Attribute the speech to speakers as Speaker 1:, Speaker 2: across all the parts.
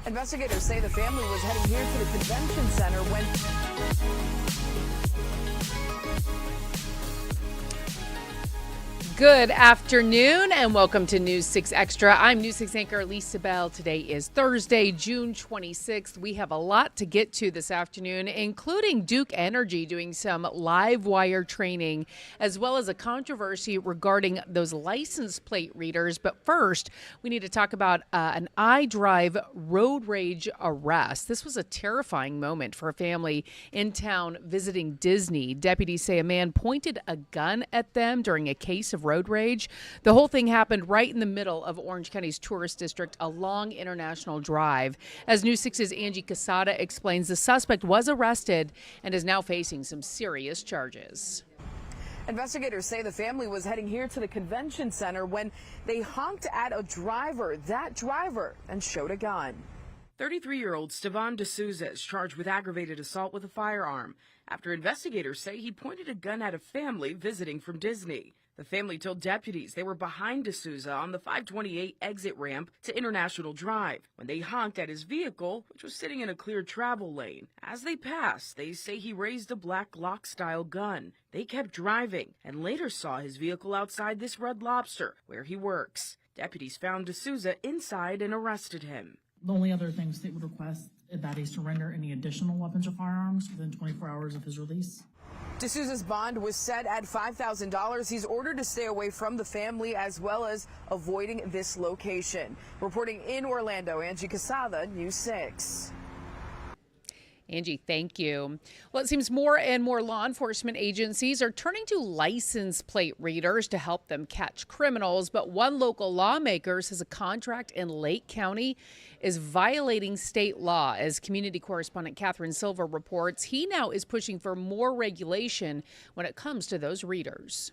Speaker 1: Investigators say the family was heading here to the convention center when
Speaker 2: Good afternoon and welcome to News 6 Extra. I'm News 6 anchor Lisa Bell. Today is Thursday, June 26th. We have a lot to get to this afternoon, including Duke Energy doing some live wire training, as well as a controversy regarding those license plate readers. But first, we need to talk about an iDrive road rage arrest. This was a terrifying moment for a family in town visiting Disney. Deputies say a man pointed a gun at them during a case of road rage. The whole thing happened right in the middle of Orange County's tourist district along International Drive. As News 6's Angie Casada explains, the suspect was arrested and is now facing some serious charges.
Speaker 1: investigators say the family was heading here to the convention center when they honked at a driver. That driver then showed a gun.
Speaker 3: 33-year-old Stevan D'Souza is charged with aggravated assault with a firearm after investigators say he pointed a gun at a family visiting from Disney. The family told deputies they were behind D'Souza on the 528 exit ramp to International Drive when they honked at his vehicle, which was sitting in a cleared travel lane. As they passed, they say he raised a black Glock-style gun. They kept driving and later saw his vehicle outside this Red Lobster, where he works. Deputies found D'Souza inside and arrested him.
Speaker 4: The only other thing state would request is that he surrender any additional weapons or firearms within 24 hours of his release.
Speaker 1: D'Souza's bond was set at $5,000. He's ordered to stay away from the family as well as avoiding this location. Reporting in Orlando, Angie Casada, News 6.
Speaker 2: Angie, thank you. Well, it seems more and more law enforcement agencies are turning to license plate readers to help them catch criminals. But one local lawmaker says a contract in Lake County is violating state law. As community correspondent Catherine Silver reports, he now is pushing for more regulation when it comes to those readers.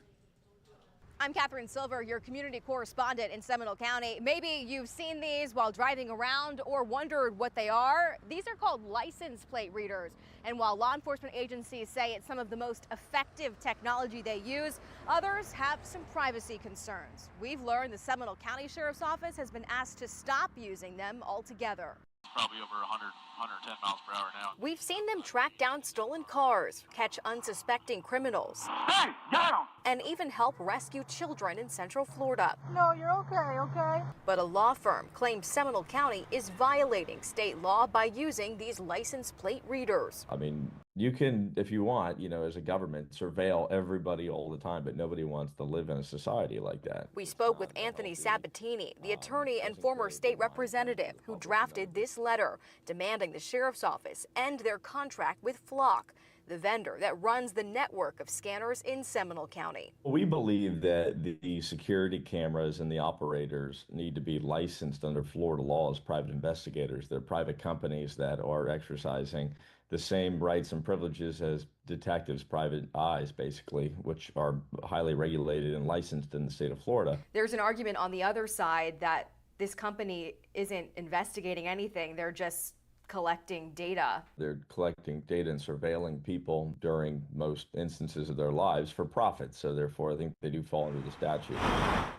Speaker 5: I'm Catherine Silver, your community correspondent in Seminole County. Maybe you've seen these while driving around or wondered what they are. These are called license plate readers. And while law enforcement agencies say it's some of the most effective technology they use, others have some privacy concerns. We've learned the Seminole County Sheriff's Office has been asked to stop using them altogether.
Speaker 6: Probably over 100, 110 miles per hour now.
Speaker 5: We've seen them track down stolen cars, catch unsuspecting criminals,
Speaker 6: Hey, down!
Speaker 5: and even help rescue children in Central Florida.
Speaker 7: No, you're okay.
Speaker 5: But a law firm claims Seminole County is violating state law by using these license plate readers.
Speaker 8: I mean, you can, if you want, as a government, surveil everybody all the time, but nobody wants to live in a society like that.
Speaker 5: We spoke with Anthony Sabatini, the attorney and former state representative who drafted this letter demanding the sheriff's office end their contract with Flock, the vendor that runs the network of scanners in Seminole County.
Speaker 8: We believe that the security cameras and the operators need to be licensed under Florida law as private investigators. They're private companies that are exercising the same rights and privileges as detectives' private eyes, basically, which are highly regulated and licensed in the state of Florida.
Speaker 5: There's an argument on the other side that this company isn't investigating anything. They're just collecting data.
Speaker 8: They're collecting data and surveilling people during most instances of their lives for profit. So therefore, I think they do fall under the statute.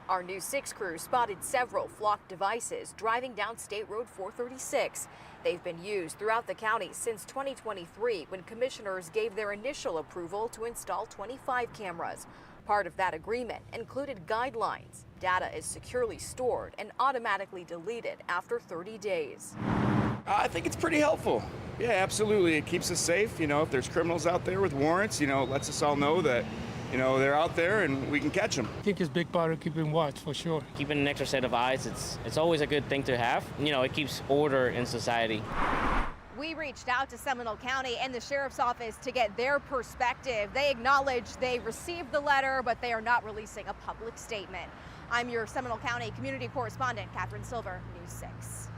Speaker 5: Our News 6 crew spotted several Flock devices driving down State Road 436. They've been used throughout the county since 2023 when commissioners gave their initial approval to install 25 cameras. Part of that agreement included guidelines. Data is securely stored and automatically deleted after 30 days.
Speaker 9: I think it's pretty helpful. Yeah, absolutely. It keeps us safe. If there's criminals out there with warrants, it lets us all know that, they're out there and we can catch them.
Speaker 10: I think it's a big part of keeping watch, for sure.
Speaker 11: Keeping an extra set of eyes, it's always a good thing to have. It keeps order in society.
Speaker 5: We reached out to Seminole County and the Sheriff's Office to get their perspective. They acknowledge they received the letter, but they are not releasing a public statement. I'm your Seminole County community correspondent, Catherine Silver, News 6.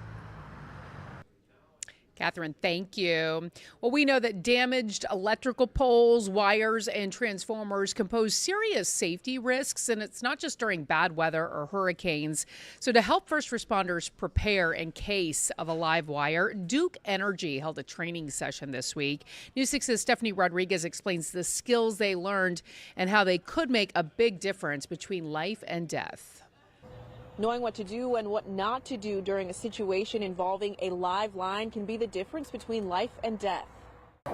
Speaker 2: Catherine, thank you. Well, we know that damaged electrical poles, wires, and transformers can pose serious safety risks, and it's not just during bad weather or hurricanes. So to help first responders prepare in case of a live wire, Duke Energy held a training session this week. News 6's Stephanie Rodriguez explains the skills they learned and how they could make a big difference between life and death.
Speaker 12: Knowing what to do and what not to do during a situation involving a live line can be the difference between life and death.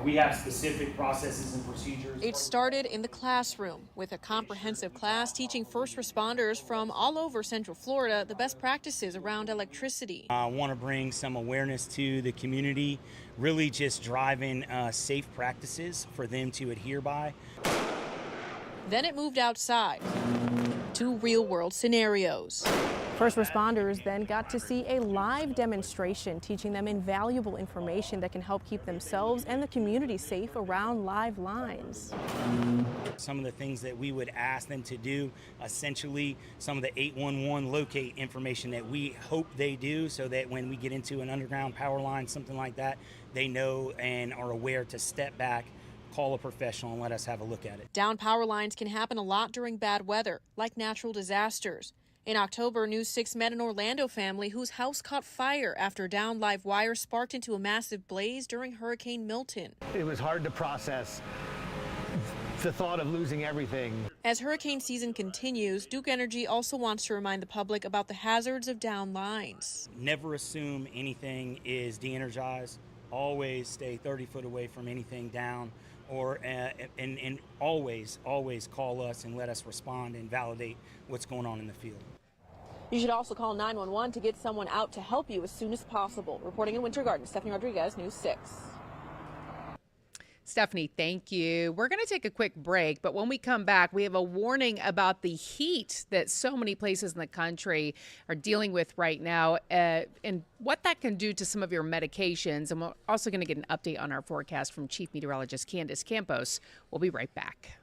Speaker 13: We have specific processes and procedures.
Speaker 12: It started in the classroom with a comprehensive class teaching first responders from all over Central Florida the best practices around electricity.
Speaker 13: I want to bring some awareness to the community, really just driving safe practices for them to adhere by.
Speaker 12: Then it moved outside to real-world scenarios.
Speaker 14: First responders then got to see a live demonstration teaching them invaluable information that can help keep themselves and the community safe around live lines.
Speaker 13: Some of the things that we would ask them to do, essentially some of the 811 locate information that we hope they do, so that when we get into an underground power line, something like that, they know and are aware to step back, call a professional, and let us have a look at it.
Speaker 12: Down power lines can happen a lot during bad weather, like natural disasters. In October, News 6 met an Orlando family whose house caught fire after downed live wire sparked into a massive blaze during Hurricane Milton.
Speaker 15: It was hard to process the thought of losing everything.
Speaker 12: As hurricane season continues, Duke Energy also wants to remind the public about the hazards of down lines.
Speaker 13: Never assume anything is de-energized. Always stay 30 foot away from anything down, or and always call us and let us respond and validate what's going on in the field.
Speaker 12: You should also call 911 to get someone out to help you as soon as possible. Reporting in Winter Garden, Stephanie Rodriguez, News 6.
Speaker 2: Stephanie, thank you. We're going to take a quick break, but when we come back, we have a warning about the heat that so many places in the country are dealing with right now, and what that can do to some of your medications. And we're also going to get an update on our forecast from Chief Meteorologist Candace Campos. We'll be right back.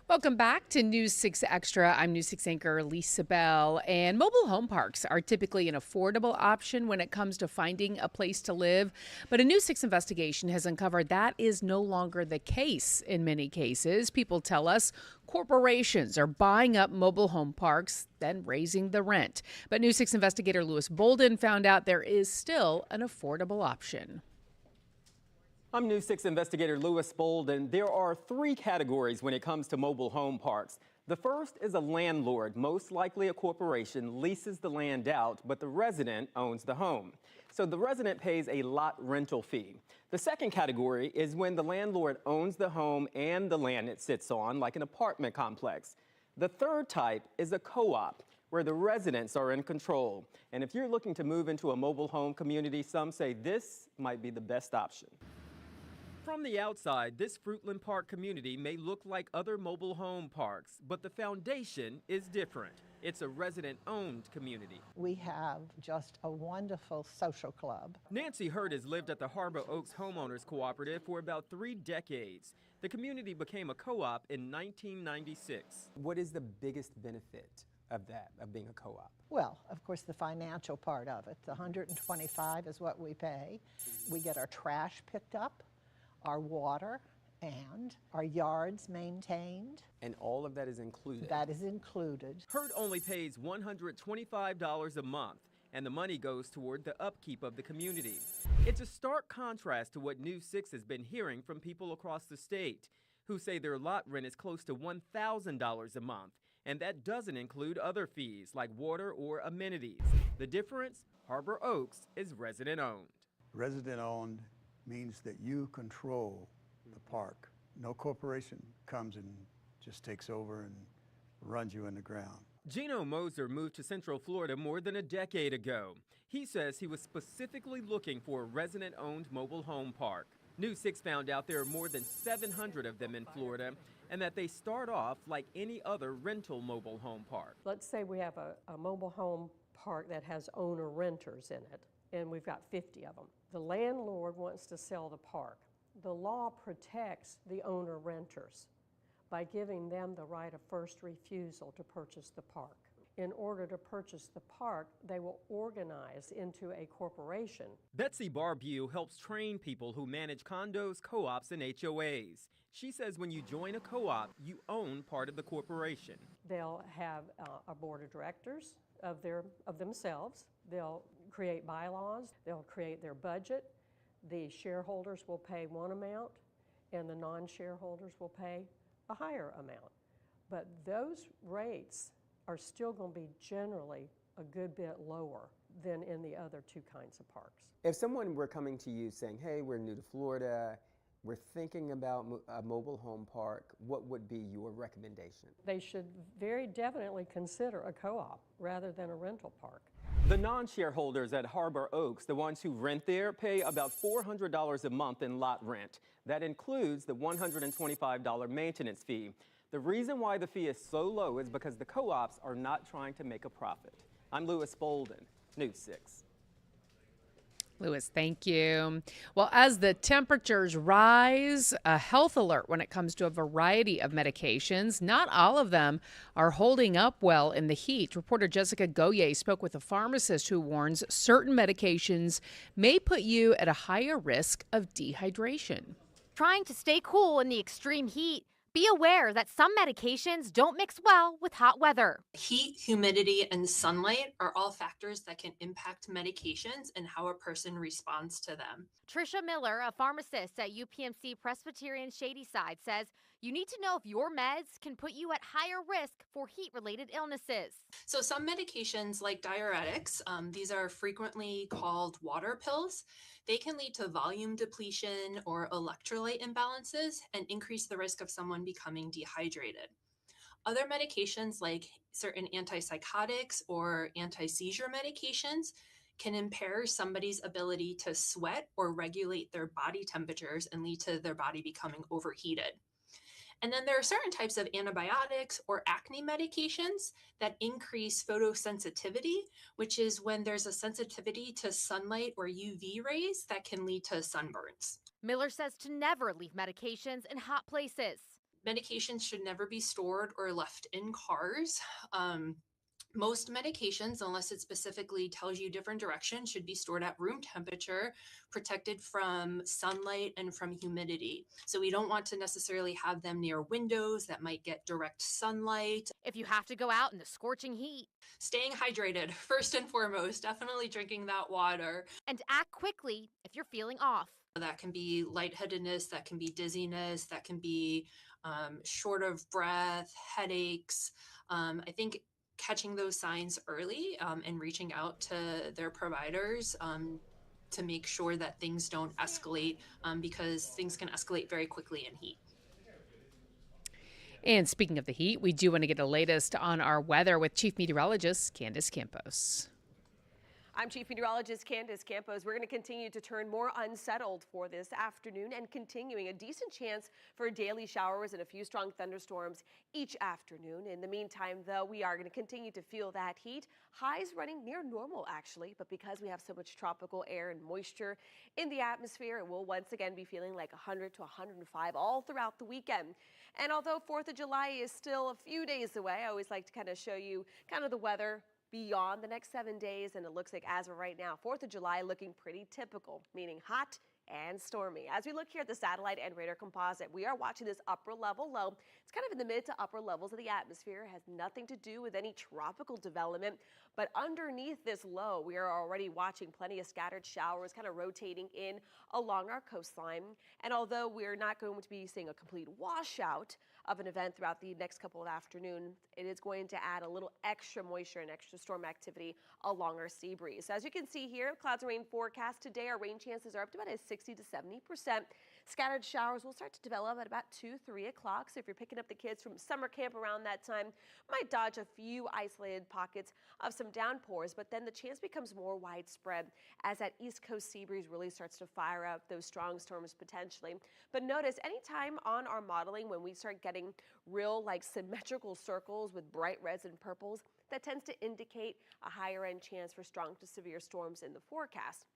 Speaker 2: Welcome back to News 6 Extra. I'm News 6 anchor Lisa Bell. And mobile home parks are typically an affordable option when it comes to finding a place to live. But a News 6 investigation has uncovered that is no longer the case in many cases. People tell us corporations are buying up mobile home parks, then raising the rent. But News 6 investigator Lewis Bolden found out there is still an affordable option.
Speaker 16: I'm News 6 investigator Lewis Bolden. There are three categories when it comes to mobile home parks. The first is a landlord, most likely a corporation, leases the land out, but the resident owns the home. So the resident pays a lot rental fee. The second category is when the landlord owns the home and the land it sits on, like an apartment complex. The third type is a co-op, where the residents are in control. And if you're looking to move into a mobile home community, some say this might be the best option. From the outside, this Fruitland Park community may look like other mobile home parks, but the foundation is different. It's a resident-owned community.
Speaker 7: We have just a wonderful social club.
Speaker 16: Nancy Hurd has lived at the Harbor Oaks Homeowners Cooperative for about 3 decades. The community became a co-op in 1996.
Speaker 17: What is the biggest benefit of that, of being a co-op?
Speaker 7: Well, of course, the financial part of it. The $125 is what we pay. We get our trash picked up, our water, and our yards maintained.
Speaker 17: And all of that is included?
Speaker 7: That is included.
Speaker 16: Hurd only pays $125 a month, and the money goes toward the upkeep of the community. It's a stark contrast to what News 6 has been hearing from people across the state, who say their lot rent is close to $1,000 a month, and that doesn't include other fees like water or amenities. The difference? Harbor Oaks is resident-owned.
Speaker 18: Resident-owned means that you control the park. No corporation comes and just takes over and runs you in the ground.
Speaker 16: Gino Moser moved to Central Florida more than a decade ago. He says he was specifically looking for a resident-owned mobile home park. News 6 found out there are more than 700 of them in Florida, and that they start off like any other rental mobile home park.
Speaker 19: Let's say we have a mobile home park that has owner-renters in it, and we've got 50 of them. The landlord wants to sell the park. The law protects the owner-renters by giving them the right of first refusal to purchase the park. In order to purchase the park, they will organize into a corporation.
Speaker 16: Betsy Barbeau helps train people who manage condos, co-ops, and HOAs. She says when you join a co-op, you own part of the corporation.
Speaker 19: They'll have a board of directors of themselves. They'll create bylaws. They'll create their budget. The shareholders will pay one amount, and the non-shareholders will pay a higher amount. But those rates are still going to be generally a good bit lower than in the other two kinds of parks.
Speaker 17: If someone were coming to you saying, hey, we're new to Florida, we're thinking about a mobile home park, what would be your recommendation?
Speaker 19: They should very definitely consider a co-op rather than a rental park.
Speaker 16: The non-shareholders at Harbor Oaks, the ones who rent there, pay about $400 a month in lot rent. That includes the $125 maintenance fee. The reason why the fee is so low is because the co-ops are not trying to make a profit. I'm Louis Bolden, News 6.
Speaker 2: Louis, thank you. Well, as the temperatures rise, a health alert when it comes to a variety of medications. Not all of them are holding up well in the heat. Reporter Jessica Goye spoke with a pharmacist who warns certain medications may put you at a higher risk of dehydration.
Speaker 5: Trying to stay cool in the extreme heat, be aware that some medications don't mix well with hot weather.
Speaker 20: Heat, humidity, and sunlight are all factors that can impact medications and how a person responds to them.
Speaker 5: Trisha Miller, a pharmacist at UPMC Presbyterian Shadyside, says you need to know if your meds can put you at higher risk for heat-related illnesses.
Speaker 20: So some medications like diuretics, these are frequently called water pills. They can lead to volume depletion or electrolyte imbalances and increase the risk of someone becoming dehydrated. Other medications like certain antipsychotics or anti-seizure medications can impair somebody's ability to sweat or regulate their body temperatures and lead to their body becoming overheated. And then there are certain types of antibiotics or acne medications that increase photosensitivity, which is when there's a sensitivity to sunlight or UV rays that can lead to sunburns.
Speaker 5: Miller says to never leave medications in hot places.
Speaker 20: Medications should never be stored or left in cars. Most medications, unless it specifically tells you different directions, should be stored at room temperature, protected from sunlight and from humidity. So we don't want to necessarily have them near windows that might get direct sunlight.
Speaker 5: If you have to go out in the scorching heat,
Speaker 20: staying hydrated, first and foremost, definitely drinking that water.
Speaker 5: And act quickly if you're feeling off.
Speaker 20: That can be lightheadedness, that can be dizziness, that can be short of breath, headaches. I think catching those signs early and reaching out to their providers to make sure that things don't escalate because things can escalate very quickly in heat.
Speaker 2: And speaking of the heat, we do want to get the latest on our weather with Chief Meteorologist Candace Campos.
Speaker 21: I'm Chief Meteorologist Candace Campos. We're going to continue to turn more unsettled for this afternoon and continuing a decent chance for daily showers and a few strong thunderstorms each afternoon. In the meantime, though, we are going to continue to feel that heat. Highs running near normal, actually, but because we have so much tropical air and moisture in the atmosphere, it will once again be feeling like 100 to 105 all throughout the weekend. And although 4th of July is still a few days away, I always like to kind of show you kind of the weather beyond the next 7 days, and it looks like as of right now, 4th of July looking pretty typical, meaning hot and stormy. As we look here at the satellite and radar composite, we are watching this upper level low. It's kind of in the mid to upper levels of the atmosphere. It has nothing to do with any tropical development, but underneath this low, we are already watching plenty of scattered showers kind of rotating in along our coastline. And although we're not going to be seeing a complete washout of an event throughout the next couple of afternoons, it is going to add a little extra moisture and extra storm activity along our sea breeze. So as you can see here, clouds and rain forecast today. Our rain chances are up to about a 60 to 70%. Scattered showers will start to develop at about 2, 3 o'clock. So if you're picking up the kids from summer camp around that time, might dodge a few isolated pockets of some downpours, but then the chance becomes more widespread as that east coast sea breeze really starts to fire up those strong storms potentially. But notice anytime on our modeling when we start getting real like symmetrical circles with bright reds and purples, that tends to indicate a higher end chance for strong to severe storms in the forecast.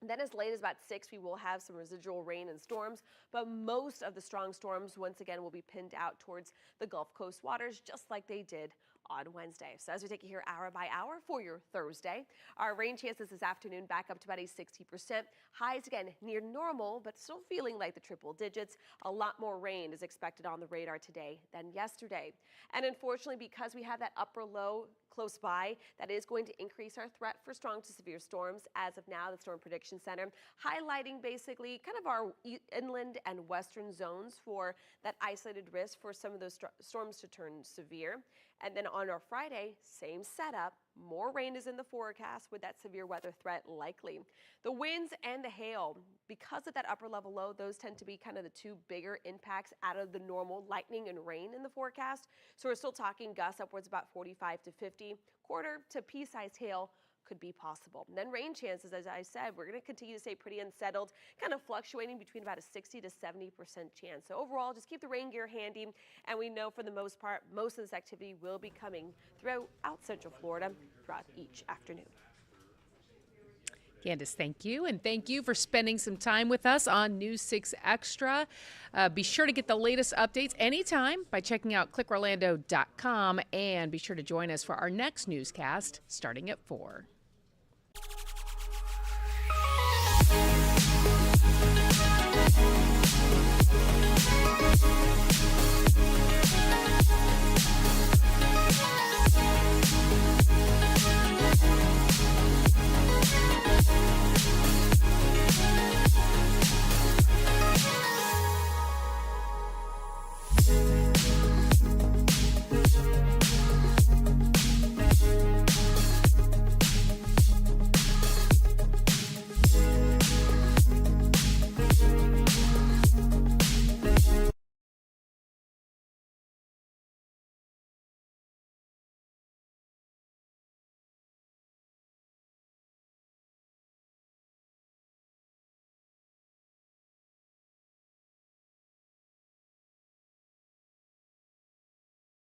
Speaker 21: Then as late as about 6, we will have some residual rain and storms, but most of the strong storms once again will be pinned out towards the Gulf Coast waters just like they did on Wednesday. So as we take you here hour by hour for your Thursday, our rain chances this afternoon back up to about a 60%. Highs again near normal, but still feeling like the triple digits. A lot more rain is expected on the radar today than yesterday. And unfortunately, because we have that upper low close by, that is going to increase our threat for strong to severe storms. As of now, the Storm Prediction Center highlighting basically kind of our inland and western zones for that isolated risk for some of those storms to turn severe. And then on our Friday, same setup. More rain is in the forecast with that severe weather threat likely. The winds and the hail, because of that upper level low, those tend to be kind of the two bigger impacts out of the normal lightning and rain in the forecast. So we're still talking gusts upwards about 45 to 50. Quarter to pea-sized hail could be possible. And then rain chances, as I said, we're going to continue to stay pretty unsettled, kind of fluctuating between about a 60 to 70% chance. So overall, just keep the rain gear handy. And we know for the most part, most of this activity will be coming throughout Central Florida throughout each afternoon.
Speaker 2: Candace, thank you. And thank you for spending some time with us on News 6 Extra. Be sure to get the latest updates anytime by checking out clickorlando.com, and be sure to join us for our next newscast starting at 4.